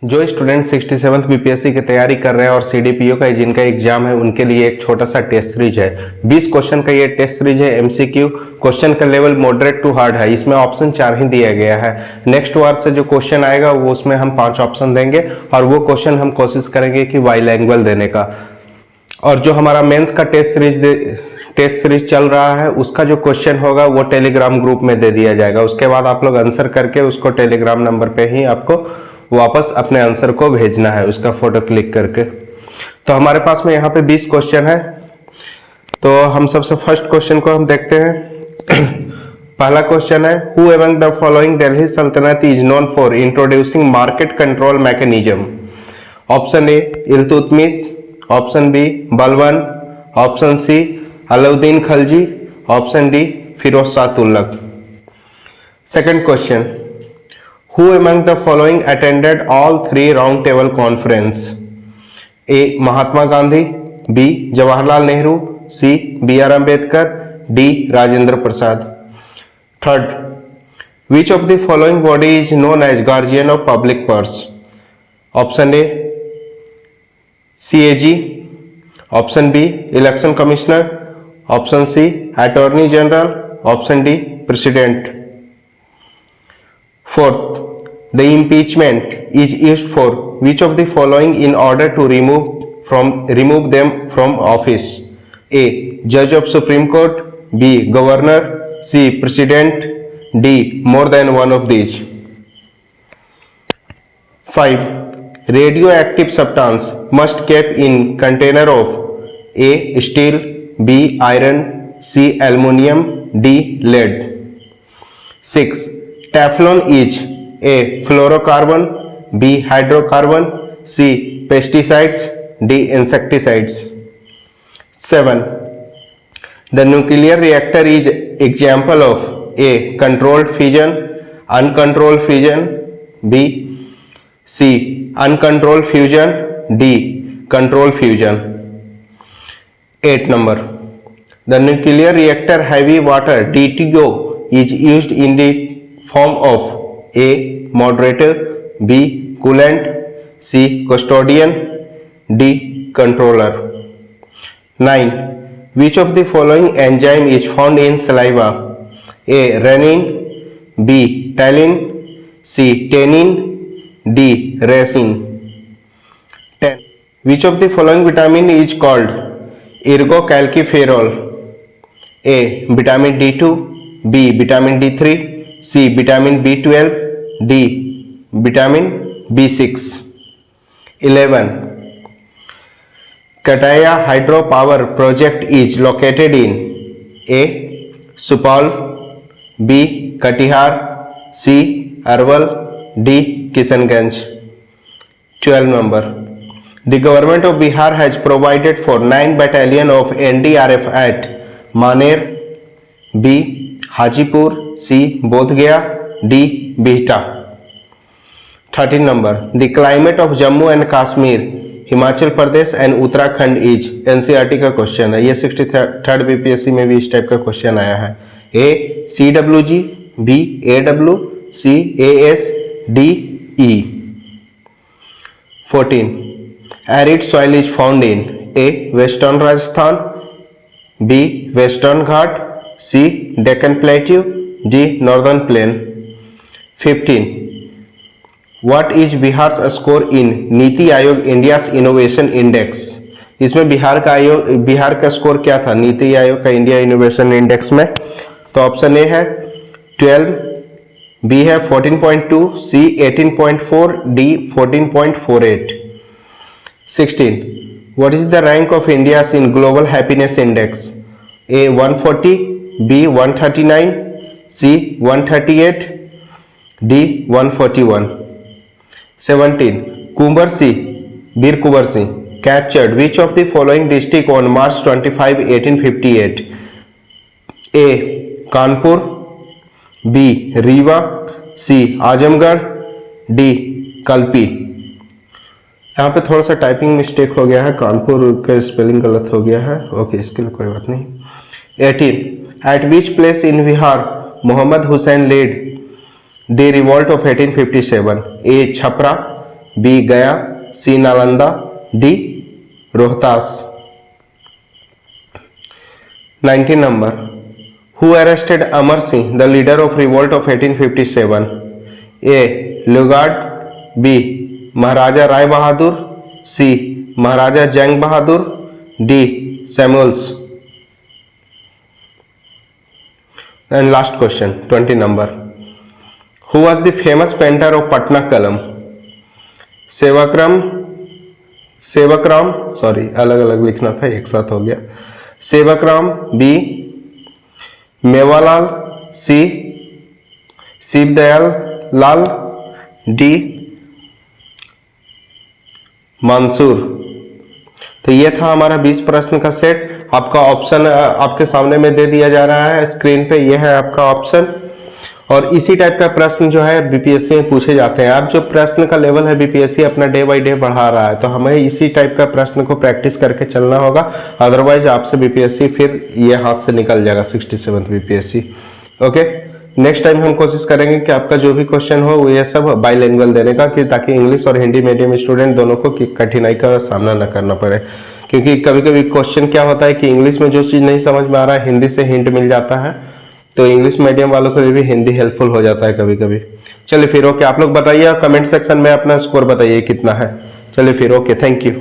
जो student 67th BPSC की तैयारी कर रहे हैं और सीडीपीओ का जिनका एग्जाम है उनके लिए एक छोटा सा टेस्ट सीरीज है। 20 क्वेश्चन का ये टेस्ट सीरीज है। एमसीक्यू क्वेश्चन का लेवल मॉडरेट टू हार्ड है। इसमें ऑप्शन 4 ही दिया गया है। नेक्स्ट बार से जो क्वेश्चन आएगा वो उसमें हम 5 ऑप्शन देंगे और वो क्वेश्चन हम कोशिश करेंगे कि बाइलैंग्वेज देने का। और जो हमारा मेंस का टेस्ट सीरीज चल रहा है उसका जो क्वेश्चन होगा वो टेलीग्राम ग्रुप में दे दिया जाएगा। उसके बाद आप लोग आंसर करके उसको टेलीग्राम नंबर पे ही आपको वापस अपने आंसर को भेजना है, उसका फोटो क्लिक करके। तो हमारे पास में यहाँ पे 20 क्वेश्चन है। तो हम सबसे फर्स्ट क्वेश्चन को हम देखते हैं। पहला क्वेश्चन है, who among the following Delhi Sultanate is known for introducing market control mechanism? Option A Iltutmish, option B Balban, option C Alauddin Khilji, option D Firoz Shah Tughlaq. Second question, who among the following attended all 3 round table conference? A Mahatma Gandhi, B Jawaharlal Nehru, C B.R. Ambedkar, D Rajendra Prasad. Third, which of the following body is known as guardian of public purse? Option A CAG, option B election commissioner, option C attorney general, option D president. Fourth, the impeachment is used for which of the following in order to remove them from office? A judge of Supreme Court, B governor, C president, D more than one of these. 5. Radioactive substance must kept in container of A steel, B iron, C aluminium, D lead. 6. Teflon is A fluorocarbon, B hydrocarbon, C pesticides, D insecticides. 7. The nuclear reactor is example of A controlled fission, uncontrolled fission, B C uncontrolled fusion, D controlled fusion. 8 number, the nuclear reactor heavy water DTO is used in the form of A moderator, B coolant, C custodian, D controller. 9. Which of the following enzyme is found in saliva? A rennin, B tannin, C tannin, D resin. 10. Which of the following vitamin is called ergocalciferol? A vitamin D2, B vitamin D3, C vitamin B12, D vitamin B6. 11. Kataya hydropower project is located in A Supaul, B Katihar, C Arwal, D Kishanganj. 12 number, the government of Bihar has provided for 9 battalion of NDRF at Maner, B Hajipur, C Bodh Gaya, D Bihta. 13 number, the climate of Jammu and Kashmir, Himachal Pradesh and Uttarakhand is NCERT का question है। ये 63rd BPSC में भी इस type का question आया है। ए CWG, B AW, C AS, D E. 14. Arid soil is found in A Western Rajasthan, B Western Ghat, C Deccan Plateau, D Northern Plain. 15. What is Bihar's score in NITI Aayog India's innovation index? इसमें बिहार का score क्या था नीति आयोग का India innovation index में? तो option A है 12, B है 14.2, सी 18.4, D 14.48. 16. What is the rank of India's in global happiness index? A 140, B 139, C 138, D 141. 17. Kumbar Singh, Veer Kumar Singh captured which of the following district on March 25, 1858? A Kanpur, B Rewa, C Azamgarh, D Kalpi. यहाँ पे थोड़ा सा typing mistake हो गया है, कानपुर का spelling गलत हो गया है। ओके, इसके लिए कोई बात नहीं। 18. At which place in Bihar Muhammad Hussain led the revolt of 1857? A Chhapra, B Gaya, C Nalanda, D Rohtas. 19 number. Who arrested Amar Singh, the leader of revolt of 1857? A. Lugard, B. Maharaja Rai Bahadur, C. Maharaja Jang Bahadur, D. Samuels. And last question, 20 number. Who was the famous painter of Patna Kalam? Sevakram, sorry अलग अलग लिखना था, एक साथ हो गया। Sevakram, B Mewalal, सी शिवदयाल लाल, D Mansoor. तो ये था हमारा 20 प्रश्न का सेट। आपका ऑप्शन आपके सामने में दे दिया जा रहा है स्क्रीन पे, ये है आपका ऑप्शन। और इसी टाइप का प्रश्न जो है बीपीएससी में पूछे जाते हैं। अब जो प्रश्न का लेवल है बीपीएससी अपना डे बाय डे बढ़ा रहा है, तो हमें इसी टाइप का प्रश्न को प्रैक्टिस करके चलना होगा, अदरवाइज आपसे बीपीएससी फिर ये हाथ से निकल जाएगा 67th BPSC. Okay, next time हम कोशिश करेंगे कि आपका जो भी क्वेश्चन हो वो ये सब बाइलिंगुअल देने का, कि ताकि इंग्लिश और हिंदी मीडियम स्टूडेंट दोनों को कठिनाई का सामना न करना पड़े। क्योंकि कभी कभी क्वेश्चन क्या होता है कि इंग्लिश में जो चीज़ नहीं समझ में आ रहा है हिंदी से हिंट मिल जाता है, तो इंग्लिश मीडियम वालों के लिए भी हिंदी हेल्पफुल हो जाता है कभी कभी। चलिए फिर ओके, आप लोग बताइए कमेंट सेक्शन में अपना स्कोर बताइए कितना है। चलिए फिर ओके, थैंक यू।